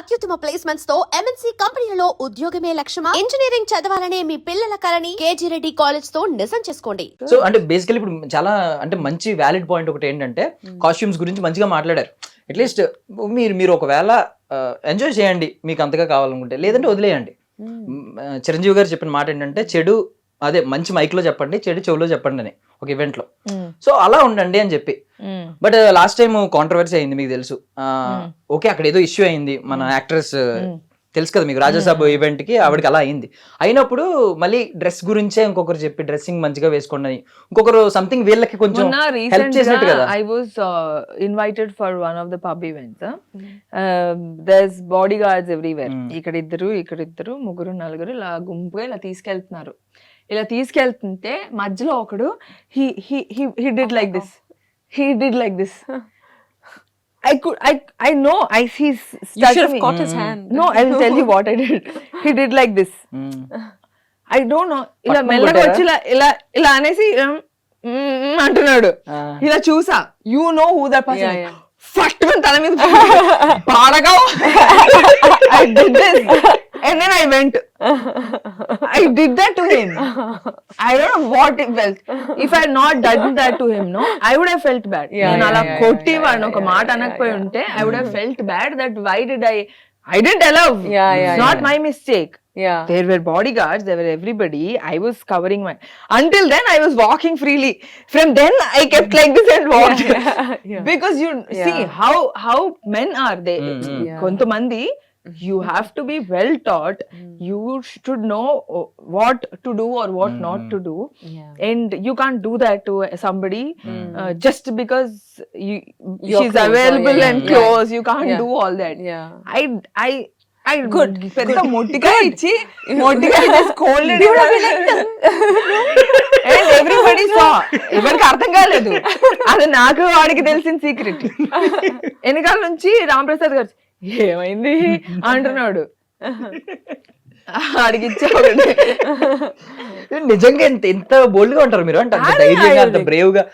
అత్యుత్తమ ప్లేస్మెంట్స్ తో MNC కంపెనీలలో ఉద్యోగమే లక్ష్యమా? ఇంజనీరింగ్ చదవాలనే మీ పిల్లల కలని కేజీ రెడ్డి కాలేజ్ తో నిజం చేసుకోండి. సో అంటే బేసికలీ ఇప్పుడు చాలా అంటే మంచి వ్యాలిడ్ పాయింట్ ఒకటి ఏంటంటే కాస్ట్యూమ్స్ గురించి మంచిగా మాట్లాడారు. అట్లీస్ట్ మీరు ఒకవేళ ఎంజాయ్ చేయండి మీకు అంతగా కావాలనుకుంటే, లేదంటే వదిలేయండి. చిరంజీవి గారు చెప్పిన మాట ఏంటంటే చెడు అదే మంచి మైక్ లో చెప్పండి, చెడు చెవులో చెప్పండి అని ఒక ఈవెంట్ లో. సో అలా ఉండండి అని చెప్పి. బట్ లాస్ట్ టైం కాంట్రవర్సీ అయింది మీకు తెలుసు. ఓకే అక్కడ ఏదో ఇష్యూ అయింది, మన యాక్ట్రెస్ తెలుసు కదా మీకు, రాజాసాబ్ ఈవెంట్ కి ఆవిడకి అలా అయింది. అయినప్పుడు మళ్ళీ డ్రెస్ గురించే ఇంకొకరు చెప్పి డ్రెస్సింగ్ మంచిగా వేసుకోండి అని, ఇంకొకరు సంథింగ్ వీళ్ళకి కొంచెం హెల్ప్ చేసినట్టు కదా. I was invited for one of the pub events. There's bodyguards everywhere. ఇక్కడ ఇద్దరు ముగ్గురు నలుగురు ఇలా గుంపుగా ఇలా తీసుకెళ్తున్నారు. ఇలా తీసుకెళ్తుంటే మధ్యలో ఒకడు he did like this. He did like this. I know. He You should have caught his hand. No, I will tell you what I did. He did like this. I don't know. ఇలా మెల్లగా వచ్చి ఇలా అనేసి అంటున్నాడు. ఇలా చూసా. You know who that person is. First తల మీద పాడగా I did this. And then I went. I did that to him. I don't know what it felt. If I had not done that to him, no, I would have felt bad. నేను అలా కొట్టి వాడిని ఒక మాట అనకపోయి ఉంటే I would have felt bad that why did I didn't allow. It's not my mistake. There were bodyguards, there were everybody. I was covering my. Until then, I was walking freely. From then, I kept like this and walked. Because you see how men are. They kontamandi. You have to be well taught. You should know what to do or what not to do. And you can't do that to somebody just because she's available and close. You can't do all that. I good. పెద్ద మొట్టిగా ఇచ్చి scolded him. And everybody saw. ఎవరికి అర్థం కాలేదు. అది నాకు వాడికి తెలిసిన secret. వెనకాల నుంచి రాంప్రసాద్ గారు ఏమైంది అంటున్నాడు. అడిగిచ్చాడు. నిజంగా ఎంత బోల్డ్ గా ఉంటారు మీరు, అంటే ధైర్యంగా అంత బ్రేవ్ గా.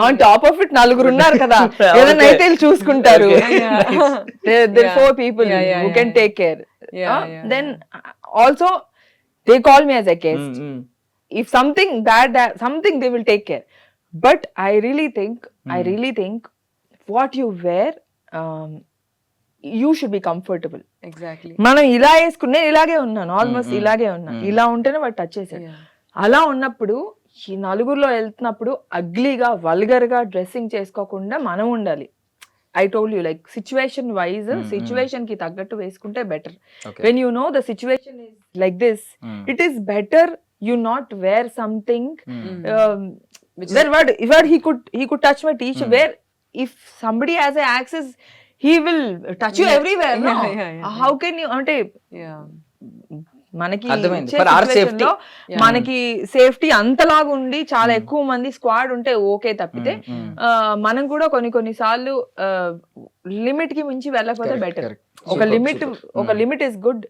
ఆన్ టాప్ ఆఫ్ ఇట్ నలుగురు ఉన్నారు కదా, ఏదైనా అయితే చూసుకుంటారు. There are 4 people who can take care. Then also they call me as a guest. If something bad, something they will take care. But I really think what you wear, you should be comfortable. Exactly. మనం ఇలా వేసుకునే ఇలాగే ఉన్నాను, almost ఇలాగే ఉన్నాను. ఇలా ఉంటేనే వాడు టచ్ చేశాడు. అలా ఉన్నప్పుడు ఈ నలుగురిలో వెళ్తున్నప్పుడు అగ్లీగా వల్గర్ గా డ్రెస్సింగ్ చేసుకోకుండా మనం ఉండాలి. I told you like situation wise situation కి తగ్గట్టు వేసుకుంటే better. When you know the situation is like this, it is better you not wear something where he could touch my t-shirt. Where if somebody has a access, he will touch you everywhere. No, how can you అంటే మనకి మనకి safety అంతలాగా ఉండి చాలా ఎక్కువ మంది squad ఉంటే okay, తప్పితే మనం కూడా కొన్ని సార్లు లిమిట్ కి మించి వెళ్ళకపోతే బెటర్. ఒక limit is good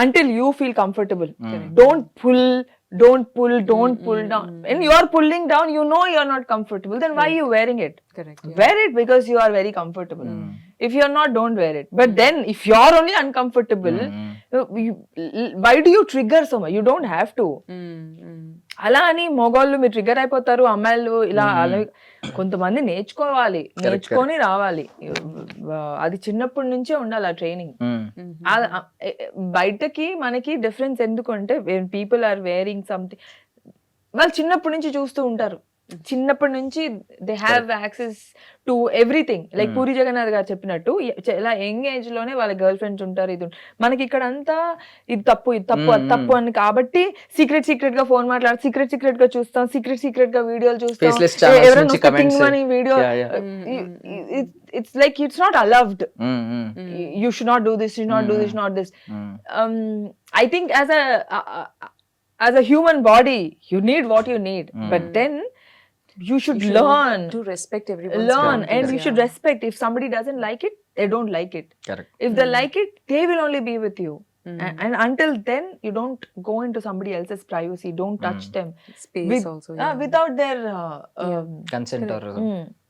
until you feel comfortable. Don't pull down. And you are pulling down, you know you are not comfortable, then why are you wearing it? Correct. Wear it because you are very comfortable. If you are not, don't wear it. But then if you are only uncomfortable, why do you trigger so much? You don't have to. అలా అని మగవాళ్ళు మీరు trigger అయిపోతారు, అమ్మాయిలు ఇలా అలా. కొంతమంది నేర్చుకొని రావాలి. అది చిన్నప్పటి నుంచే ఉండాలి ఆ ట్రైనింగ్. బయటకి మనకి డిఫరెన్స్ ఎందుకంటే పీపుల్ ఆర్ వేరింగ్ సంథింగ్, వాళ్ళు చిన్నప్పటి నుంచి చూస్తూ ఉంటారు. చిన్నప్పటి నుంచి they have access to everything. Like Puri Jagannadh garu చెప్పినట్టు ఇలా యంగ్ ఏజ్ లోనే వాళ్ళ గర్ల్ ఫ్రెండ్స్ ఉంటారు. మనకి ఇక్కడ అంతా ఇది తప్పు అది తప్పు అని, కాబట్టి సీక్రెట్ గా ఫోన్ మాట్లాడి సీక్రెట్ గా చూస్తాం, సీక్రెట్ గా వీడియోలు చూస్తాం. ఎవరైనా video, it's like it's not allowed. You should not do this, not this. I think as a human body you need what you need, but then you should learn to respect everyone. And you should respect. If somebody doesn't like it, they don't like it. Correct. If they like it, they will only be with you. And until then, you don't go into somebody else's privacy. Don't touch them. Space also. Without their consent or.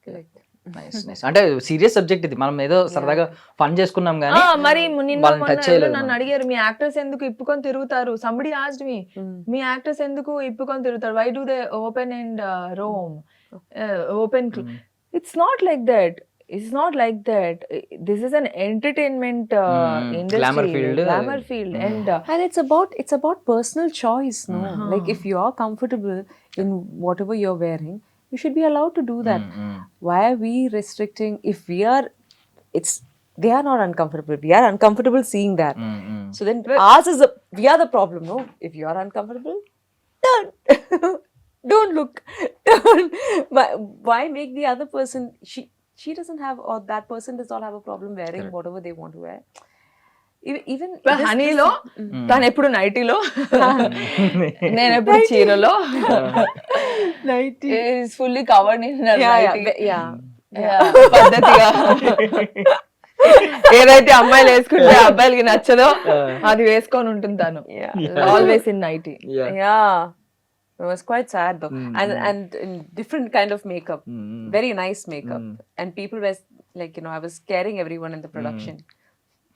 Correct. Nice nice. అంటే serious subject ఇది, మనం ఏదో సరదాగా fun చేసుకున్నాం కానీ మరి నిన్న వాళ్ళని మొన్న touch చేయలేదు ఎవరో నన్ను మనం. అడిగారు మీ యాక్టర్స్ ఎందుకు ఇప్పుకొని తిరుగుతారు, సంబడి ఆస్డ్ మీ మీ యాక్టర్స్ ఎందుకు ఇప్పుకొని తిరుగుతారు, why do they open and roam open. It's not like that, it's not like that. This is an entertainment industry, Glamour field. glamour field. And And it's about personal choice, no? Like if you're comfortable in whatever you're wearing, you should be allowed to do that. Why are we restricting? If we are, they are not uncomfortable. We are uncomfortable seeing that. So then ours is we are the problem, no? If you are uncomfortable, don't look. Why make the other person? She doesn't have, or that person does not have a problem wearing whatever they want to wear. Even హనీలో తను ఎప్పుడు నైటీలో, నేను ఎప్పుడు చీరలో, nighty. is fully covered in her nighty. Yeah. పద్ధతిగా ఏదైతే అమ్మాయిలు వేసుకుంటే అబ్బాయిలకి నచ్చదో అది వేసుకొని ఉంటుంది తను, always in nighty. Yeah. It was quite sad though. And in different kind of makeup. Very nice makeup. And people were like, I was scaring everyone in the production.